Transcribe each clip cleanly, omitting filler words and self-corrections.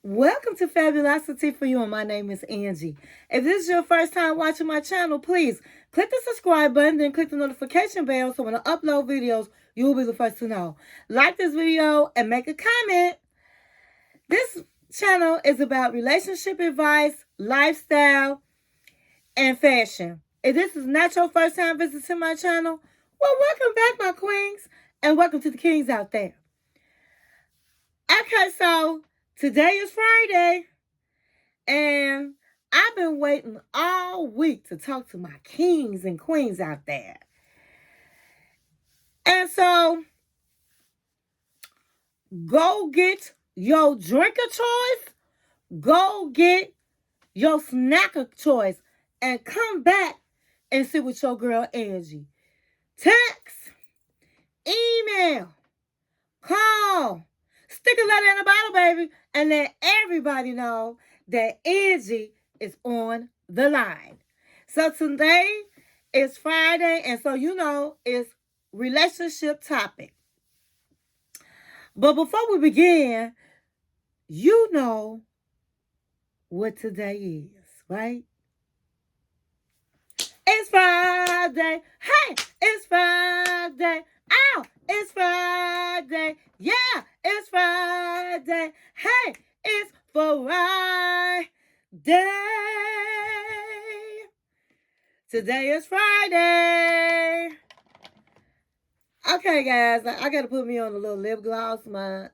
Welcome to Fabulosity For You, and my name is Angie. If this is your first time watching my channel, please click the subscribe button, then click the notification bell so when I upload videos, you will be the first to know. Like this video and make a comment. This channel is about relationship advice, lifestyle, and fashion. If this is not your first time visiting my channel, well, welcome back, my queens, and welcome to the kings out there. Okay, so today is Friday, and I've been waiting all week to talk to my kings and queens out there. And so, go get your drink of choice, go get your snack of choice, and come back and sit with your girl Angie. Text, email, call, stick a letter in the bottle, baby, and let everybody know that Angie is on the line. So today is Friday, and so it's relationship topic. But before we begin, you know what today is, right? It's Friday. Hey, it's Friday. Ow, it's Friday. Yeah, it's Friday. Hey, it's Friday. Today is Friday. Okay, guys, I got to put me on a little lip gloss. My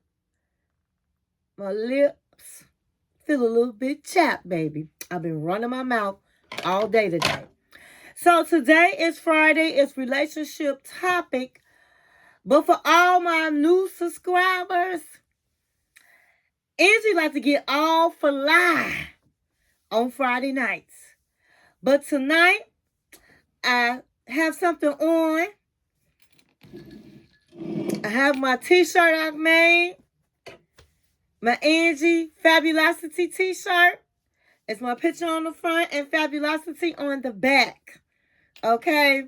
lips feel a little bit chapped, baby. I've been running my mouth all day today. So today is Friday. It's relationship topic. But for all my new subscribers, Angie like to get all fly on Friday nights. But tonight, I have something on. I have my t-shirt I've made. My Angie Fabulosity t-shirt. It's my picture on the front and Fabulosity on the back. Okay?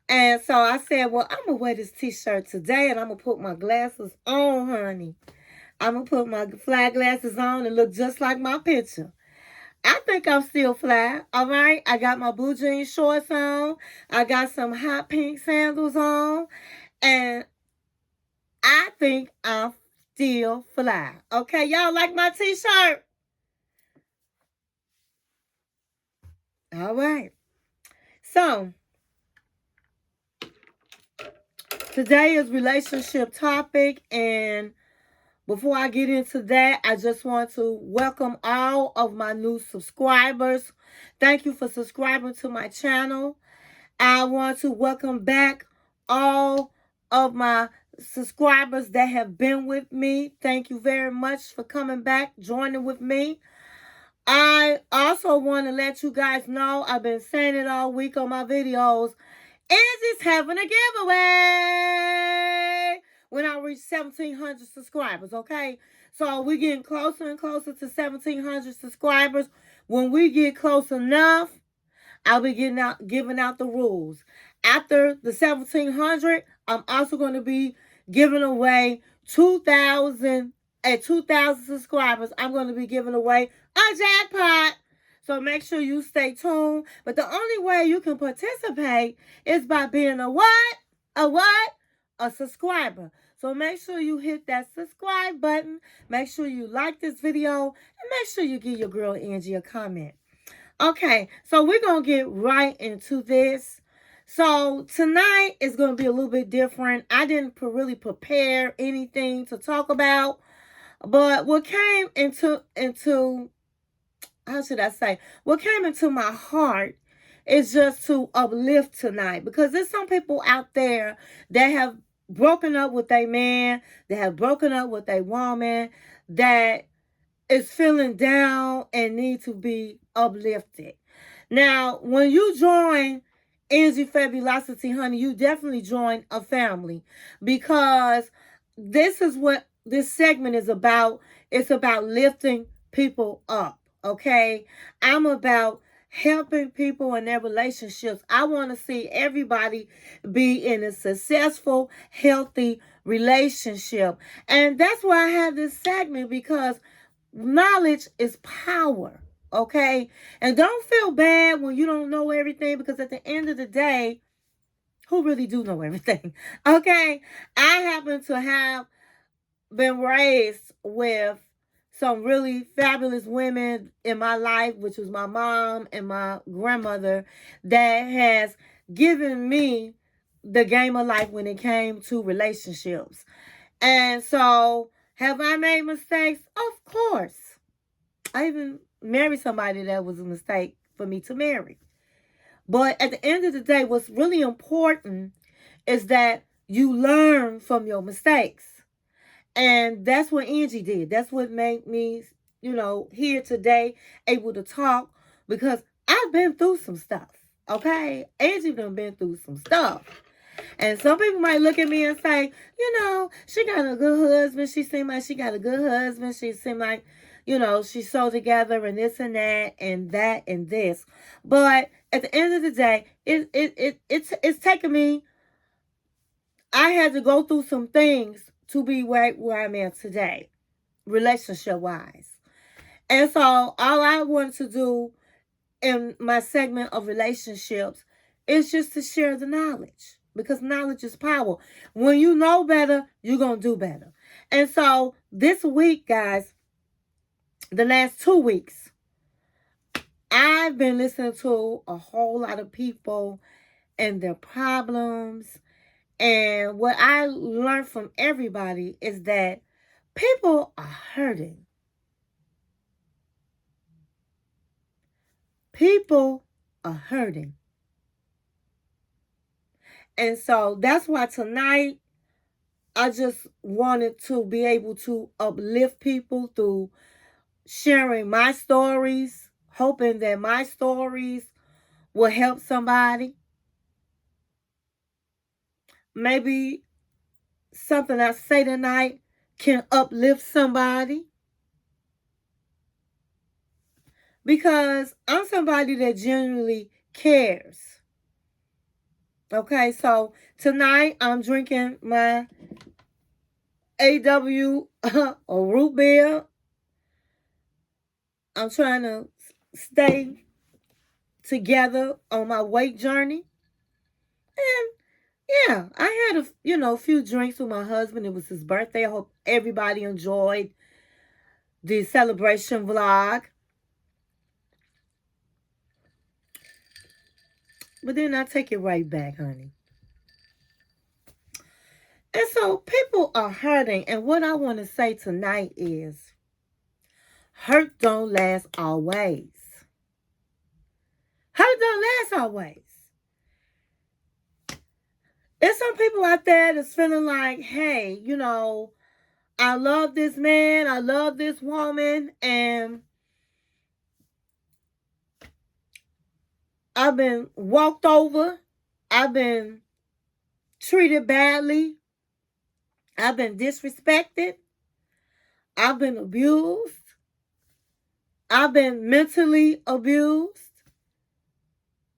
And so I said, well, I'm going to wear this t-shirt today and I'm going to put my glasses on, honey. I'm going to put my fly glasses on and look just like my picture. I think I'm still fly, all right? I got my blue jean shorts on. I got some hot pink sandals on. And I think I'm still fly. Okay, y'all like my t-shirt? All right. So, today is relationship topic, and before I get into that, I just want to welcome all of my new subscribers. Thank you for subscribing to my channel. I want to welcome back all of my subscribers that have been with me. Thank you very much for coming back, joining with me. I also want to let you guys know, I've been saying it all week on my videos, Angie's having a giveaway when I reach 1,700 subscribers, okay? So we're getting closer and closer to 1,700 subscribers. When we get close enough, I'll be giving out the rules. After the 1,700, I'm also going to be giving away 2,000. At 2,000 subscribers, I'm going to be giving away a jackpot. So make sure you stay tuned. But the only way you can participate is by being a what? A what? A subscriber. So make sure you hit that subscribe button. Make sure you like this video. And make sure you give your girl Angie a comment. Okay, so we're going to get right into this. So tonight is going to be a little bit different. I didn't really prepare anything to talk about. But what came into how should I say? What came into my heart is just to uplift tonight, because there's some people out there that have broken up with a man, that have broken up with a woman, that is feeling down and need to be uplifted. Now, when you join Angie Fabulosity, honey, you definitely join a family, because this is what this segment is about. It's about lifting people up, okay? I'm about helping people in their relationships. I want to see everybody be in a successful, healthy relationship. And that's why I have this segment, because knowledge is power, okay? And don't feel bad when you don't know everything, because at the end of the day, who really do know everything? Okay? I happen to have been raised with some really fabulous women in my life, which was my mom and my grandmother, that has given me the game of life when it came to relationships. And so, have I made mistakes? Of course. I even married somebody that was a mistake for me to marry. But at the end of the day, what's really important is that you learn from your mistakes. And that's what Angie did. That's what made me, here today, able to talk, because I've been through some stuff. Okay? Angie done been through some stuff. And some people might look at me and say, she got a good husband. She seemed like she got a good husband. She seemed like, she's so together and this and that and that and this. But at the end of the day, it's taken me. I had to go through some things to be where I'm at today, relationship wise. And so all I want to do in my segment of relationships is just to share the knowledge, because knowledge is power. When you know better, you're going to do better. And so this week, guys, the last 2 weeks, I've been listening to a whole lot of people and their problems. And what I learned from everybody is that people are hurting. People are hurting. And so that's why tonight I just wanted to be able to uplift people through sharing my stories, hoping that my stories will help somebody. Maybe something I say tonight can uplift somebody. Because I'm somebody that genuinely cares. Okay, so tonight I'm drinking my AW or root beer. I'm trying to stay together on my weight journey. And yeah, I had a few drinks with my husband. It was his birthday. I hope everybody enjoyed the celebration vlog. But then I take it right back, honey. And so people are hurting. And what I want to say tonight is, hurt don't last always. Hurt don't last always. There's some people out there that's feeling like, hey, I love this man, I love this woman, and I've been walked over, I've been treated badly, I've been disrespected, I've been abused, I've been mentally abused.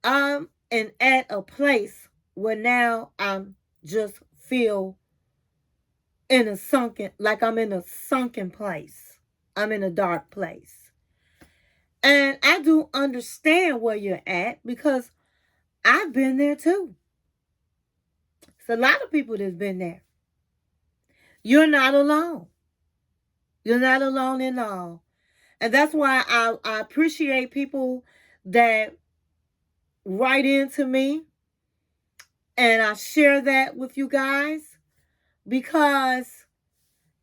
I'm at a place where now I'm just feel like I'm in a sunken place. I'm in a dark place. And I do understand where you're at, because I've been there too. It's a lot of people that's been there. You're not alone. You're not alone at all. And that's why I appreciate people that write into me and I share that with you guys, because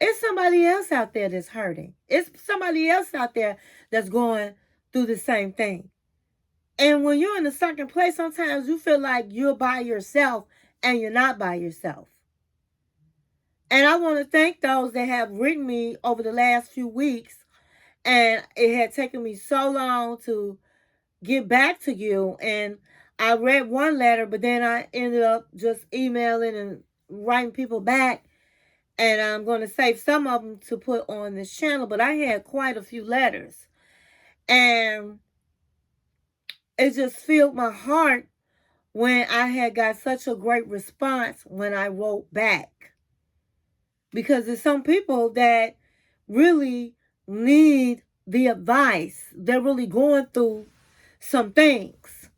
it's somebody else out there that's hurting. It's somebody else out there that's going through the same thing. And when you're in a second place, sometimes you feel like you're by yourself, and you're not by yourself. And I want to thank those that have written me over the last few weeks. And it had taken me so long to get back to you. And I read one letter, but then I ended up just emailing and writing people back. And I'm going to save some of them to put on this channel. But I had quite a few letters. And it just filled my heart when I had got such a great response when I wrote back. Because there's some people that really need the advice. They're really going through some things.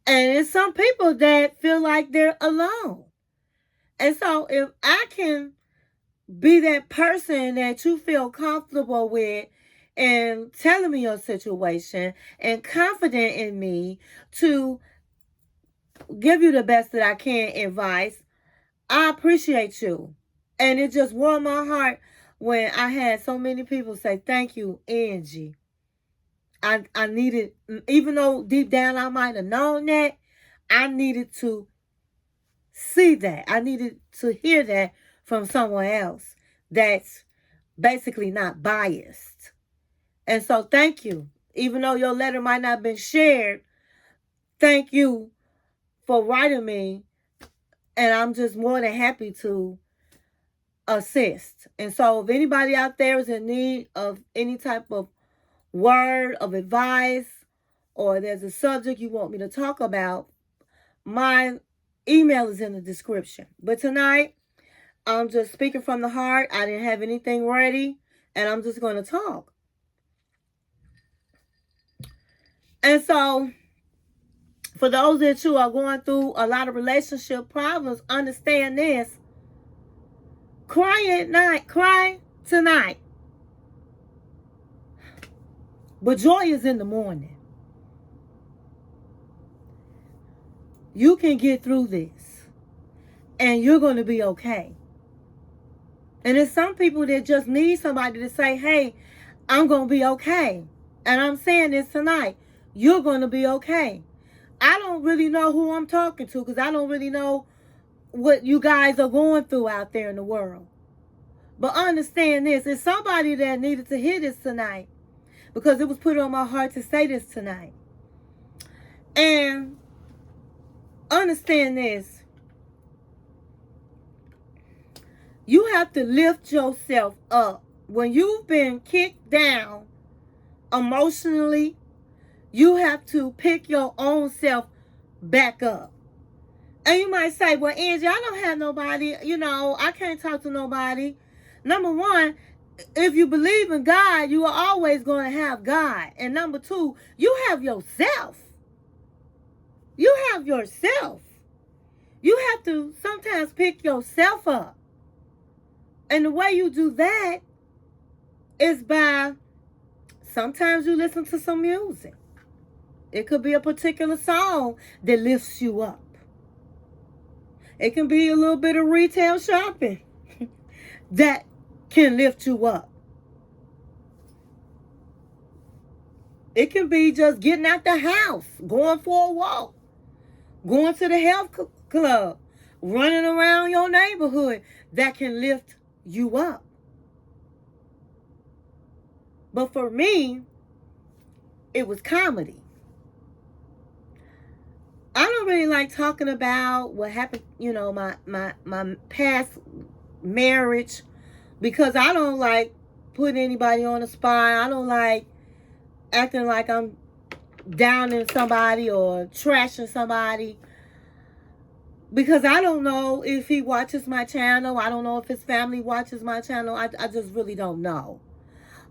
And it's some people that feel like they're alone. And so if I can be that person that you feel comfortable with and telling me your situation and confident in me to give you the best that I can advice, I appreciate you. And it just warmed my heart when I had so many people say, thank you, Angie. I needed, even though deep down I might have known that, I needed to see that. I needed to hear that from someone else that's basically not biased. And so thank you. Even though your letter might not have been shared, thank you for writing me. And I'm just more than happy to assist. And so if anybody out there is in need of any type of word of advice, or there's a subject you want me to talk about, my email is in the description. But tonight, I'm just speaking from the heart. I didn't have anything ready, and I'm just going to talk. And so, for those that you are going through a lot of relationship problems, understand this. Cry at night. Cry tonight. But joy is in the morning. You can get through this. And you're going to be okay. And there's some people that just need somebody to say, hey, I'm going to be okay. And I'm saying this tonight. You're going to be okay. I don't really know who I'm talking to because I don't really know what you guys are going through out there in the world. But understand this. It's somebody that needed to hear this tonight because it was put on my heart to say this tonight. And understand this. You have to lift yourself up. When you've been kicked down emotionally, you have to pick your own self back up. And you might say, well, Angie, I don't have nobody. I can't talk to nobody. Number one, if you believe in God, you are always going to have God. And number two, you have yourself. You have yourself. You have to sometimes pick yourself up. And the way you do that is by sometimes you listen to some music. It could be a particular song that lifts you up. It can be a little bit of retail shopping that can lift you up. It can be just getting out the house, going for a walk, going to the health club, running around your neighborhood that can lift you up. But for me, it was comedy. I don't really like talking about what happened, my past marriage, because I don't like putting anybody on the spot. I don't like acting like I'm downing somebody or trashing somebody, because I don't know if he watches my channel. I don't know if his family watches my channel. I just really don't know.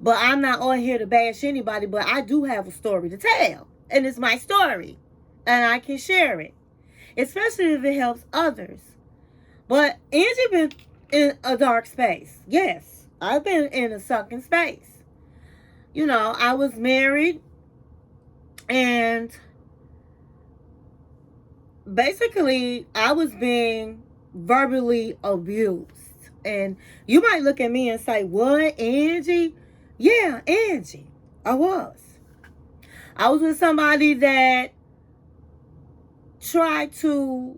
But I'm not on here to bash anybody, but I do have a story to tell. And it's my story. And I can share it. Especially if it helps others. But Angie been in a dark space. Yes. I've been in a sunken space. I was married. And basically, I was being verbally abused. And you might look at me and say, what, Angie? Yeah, Angie. I was. I was with somebody that tried to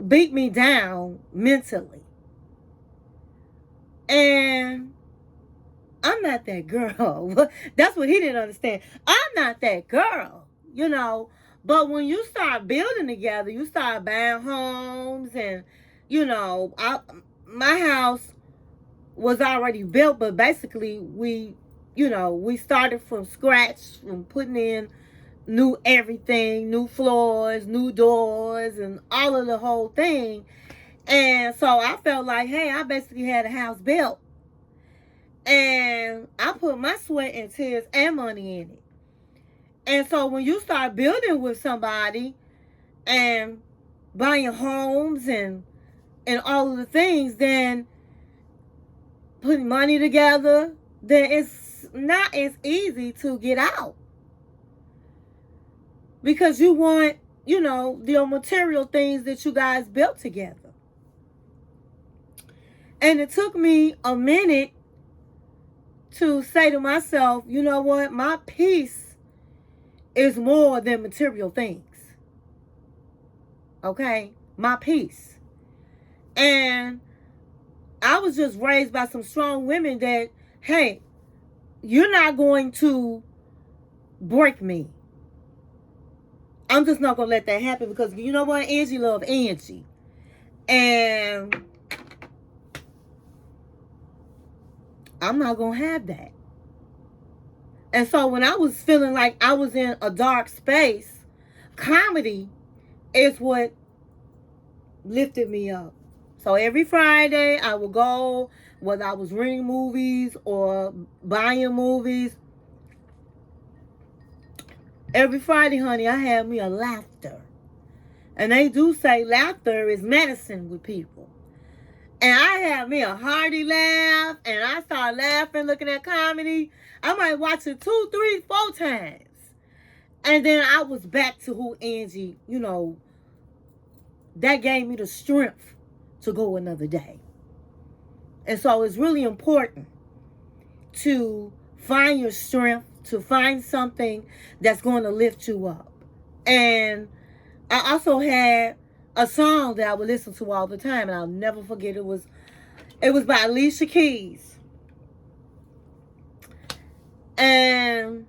beat me down mentally. And I'm not that girl. That's what he didn't understand. I'm not that girl, But when you start building together, you start buying homes and, my house was already built, but basically we started from scratch, from putting in new everything, new floors, new doors, and all of the whole thing. And so I felt like, hey, I basically had a house built. And I put my sweat and tears and money in it. And so when you start building with somebody and buying homes and all of the things, then putting money together, then it's not as easy to get out. Because you want, the material things that you guys built together. And it took me a minute to say to myself, you know what? My peace is more than material things. Okay? My peace. And I was just raised by some strong women that, hey, you're not going to break me. I'm just not going to let that happen because you know what? Angie loves Angie. And I'm not going to have that. And so when I was feeling like I was in a dark space, comedy is what lifted me up. So every Friday I would go, whether I was renting movies or buying movies. Every Friday, honey, I had me a laughter. And they do say laughter is medicine with people. And I had me a hearty laugh, and I started laughing, looking at comedy. I might watch it 2, 3, 4 times. And then I was back to who Angie, that gave me the strength to go another day. And so it's really important to find your strength, to find something that's going to lift you up. And I also had a song that I would listen to all the time, and I'll never forget. It was by Alicia Keys. And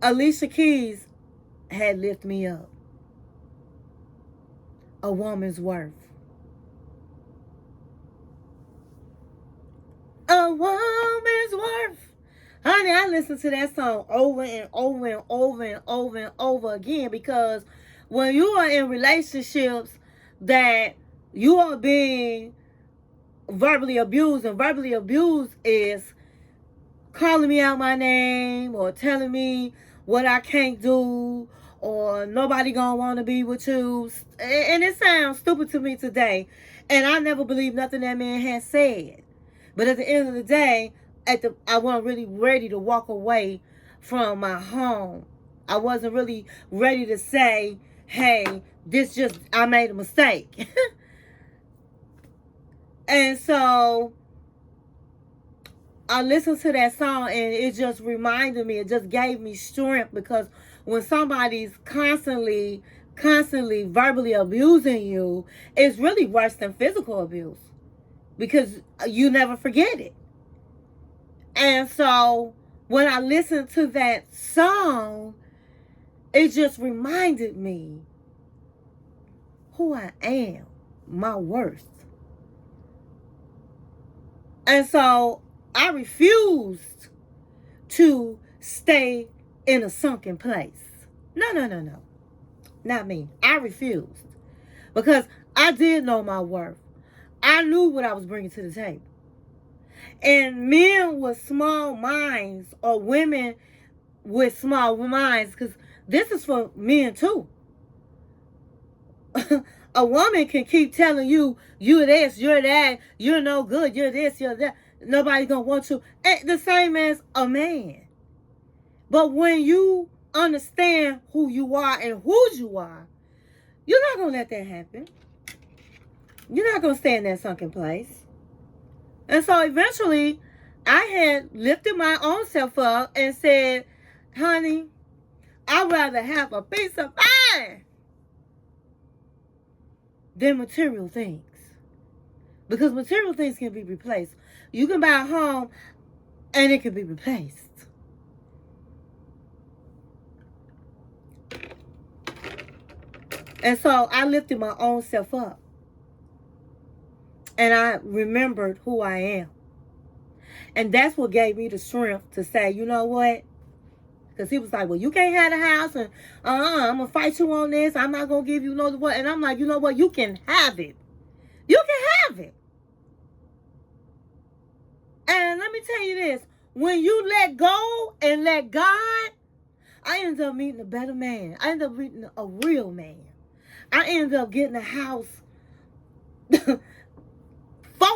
Alicia Keys had lifted me up. A woman's worth. A woman's worth. Honey, I listen to that song over and over and over and over and over again, because when you are in relationships that you are being verbally abused, and verbally abused is calling me out my name or telling me what I can't do or nobody gonna want to be with you. And it sounds stupid to me today. And I never believed nothing that man had said. But at the end of the day, I wasn't really ready to walk away from my home. I wasn't really ready to say, hey, I made a mistake. And so I listened to that song, and it just reminded me, it just gave me strength, because when somebody's constantly verbally abusing you, it's really worse than physical abuse, because you never forget it. And so when I listened to that song, it just reminded me who I am, my worth. And so I refused to stay in a sunken place. No. Not me. I refused. Because I did know my worth. I knew what I was bringing to the table. And men with small minds, or women with small minds, because this is for men too. A woman can keep telling you, you're this, you're that, you're no good, you're this, you're that. Nobody's going to want you. The same as a man. But when you understand who you are and whose you are, you're not going to let that happen. You're not going to stay in that sunken place. And so eventually, I had lifted my own self up and said, honey, I'd rather have a peace of mind than material things. Because material things can be replaced. You can buy a home and it can be replaced. And so I lifted my own self up. And I remembered who I am. And that's what gave me the strength to say, you know what? Because he was like, well, you can't have the house, and I'm going to fight you on this. I'm not going to give you no what. And I'm like, you know what? You can have it. You can have it. And let me tell you this. When you let go and let God, I ended up meeting a better man. I ended up meeting a real man. I ended up getting a house 4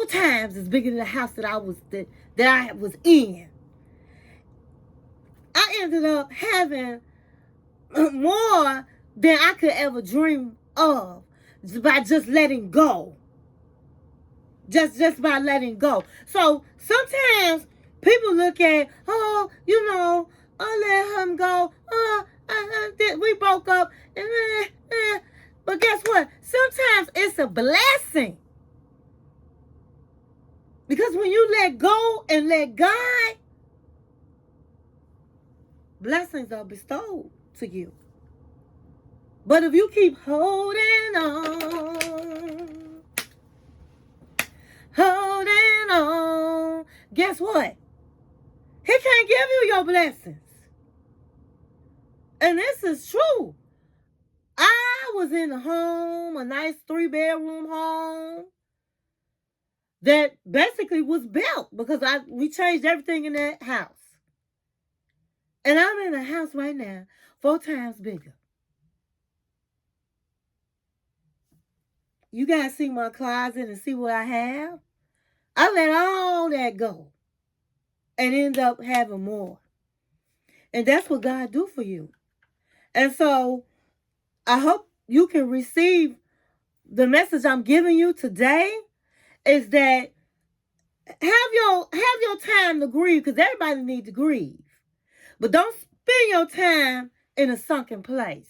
times as big as the house that I was in. I ended up having more than I could ever dream of by just letting go. Just by letting go. So sometimes people look at, oh, I let him go. We broke up. But guess what? Sometimes it's a blessing. Because when you let go and let God, blessings are bestowed to you. But if you keep holding on, guess what? He can't give you your blessings. And this is true. I was in a home, a nice 3-bedroom home that basically was built because we changed everything in that house. And I'm in a house right now 4 times bigger. You guys see my closet and see what I have? I let all that go and end up having more. And that's what God do for you. And so I hope you can receive the message I'm giving you today is that have your time to grieve, because everybody needs to grieve. But don't spend your time in a sunken place.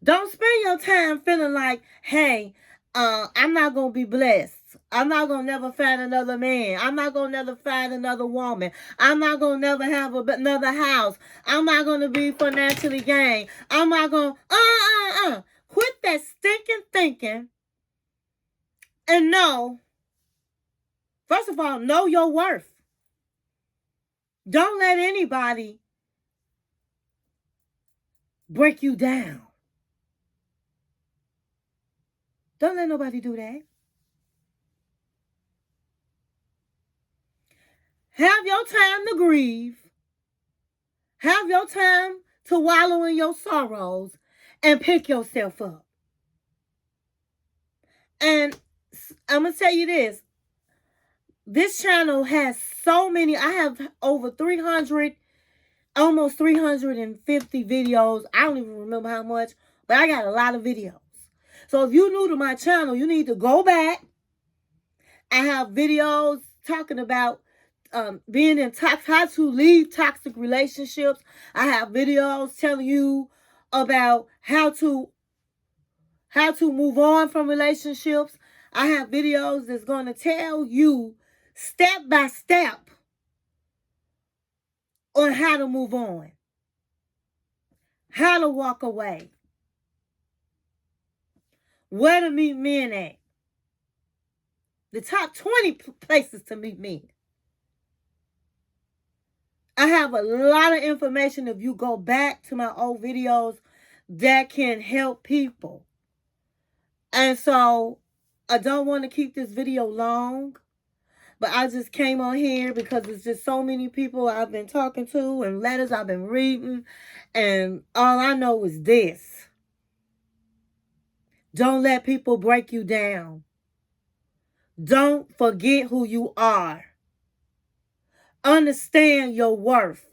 Don't spend your time feeling like, hey, I'm not going to be blessed. I'm not going to never find another man. I'm not going to never find another woman. I'm not going to never have another house. I'm not going to be financially gained. I'm not going to, Quit that stinking thinking and first of all, know your worth. Don't let anybody break you down. Don't let nobody do that. Have your time to grieve. Have your time to wallow in your sorrows and pick yourself up. And I'm going to tell you this. This channel has so many. I have over 300, almost 350 videos. I don't even remember how much, but I got a lot of videos. So if you're new to my channel, you need to go back. I have videos talking about being in how to leave toxic relationships. I have videos telling you about how to move on from relationships. I have videos that's going to tell you step by step on how to move on, how to walk away, where to meet men at, the top 20 places to meet men. I have a lot of information if you go back to my old videos that can help people. And so I don't want to keep this video long, but I just came on here because it's just so many people I've been talking to and letters I've been reading. And all I know is this. Don't let people break you down. Don't forget who you are. Understand your worth.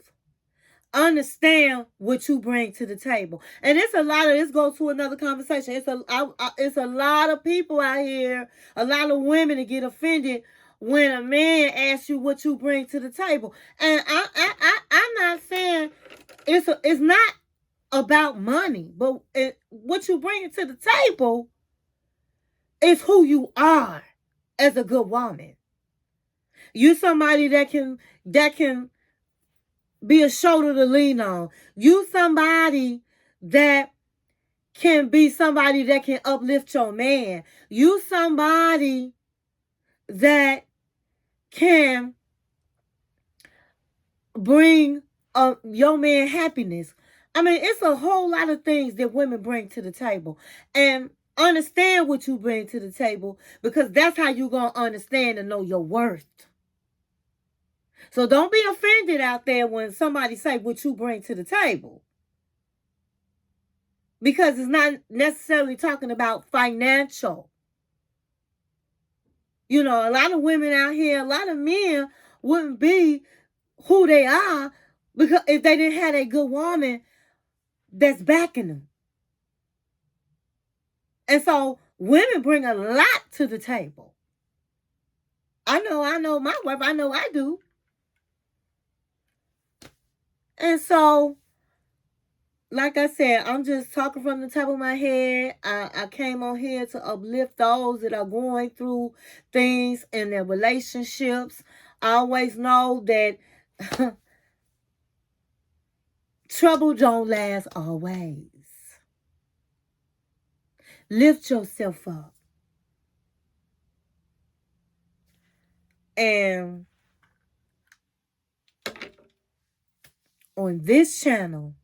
Understand what you bring to the table. And it's a lot of, this goes to another conversation. It's a lot of people out here, a lot of women that get offended when a man asks you what you bring to the table. And I'm not saying it's not about money, but what you bring to the table is who you are as a good woman. You somebody that can be a shoulder to lean on. You somebody that can be somebody that can uplift your man. You somebody that can bring your man happiness. I mean, it's a whole lot of things that women bring to the table. And understand what you bring to the table, because that's how you're going to understand and know your worth. So don't be offended out there when somebody say what you bring to the table. Because it's not necessarily talking about financial. You know, a lot of women out here, a lot of men wouldn't be who they are because if they didn't have a good woman that's backing them. And so women bring a lot to the table. I know my wife, I know I do. And so, like I said, I'm just talking from the top of my head. I came on here to uplift those that are going through things in their relationships. I always know that trouble don't last always. Lift yourself up. And on this channel,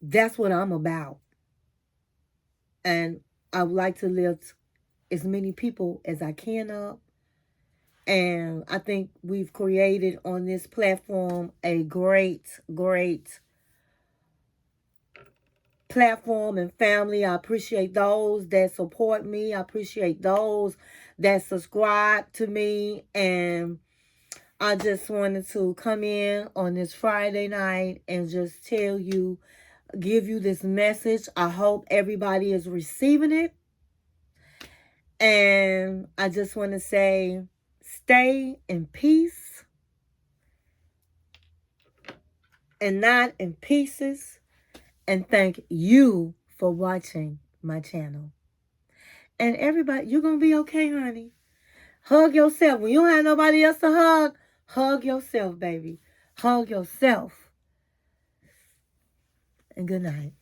that's what I'm about. And I would like to lift as many people as I can up. And I think we've created on this platform a great platform and family. I appreciate those that support me. I appreciate those that subscribe to me. And I just wanted to come in on this Friday night and just tell you, give you this message. I hope everybody is receiving it. And I just want to say, stay in peace and not in pieces. And thank you for watching my channel. And everybody, you're going to be okay, honey. Hug yourself. When you don't have nobody else to hug yourself, baby. Hug yourself. And good night.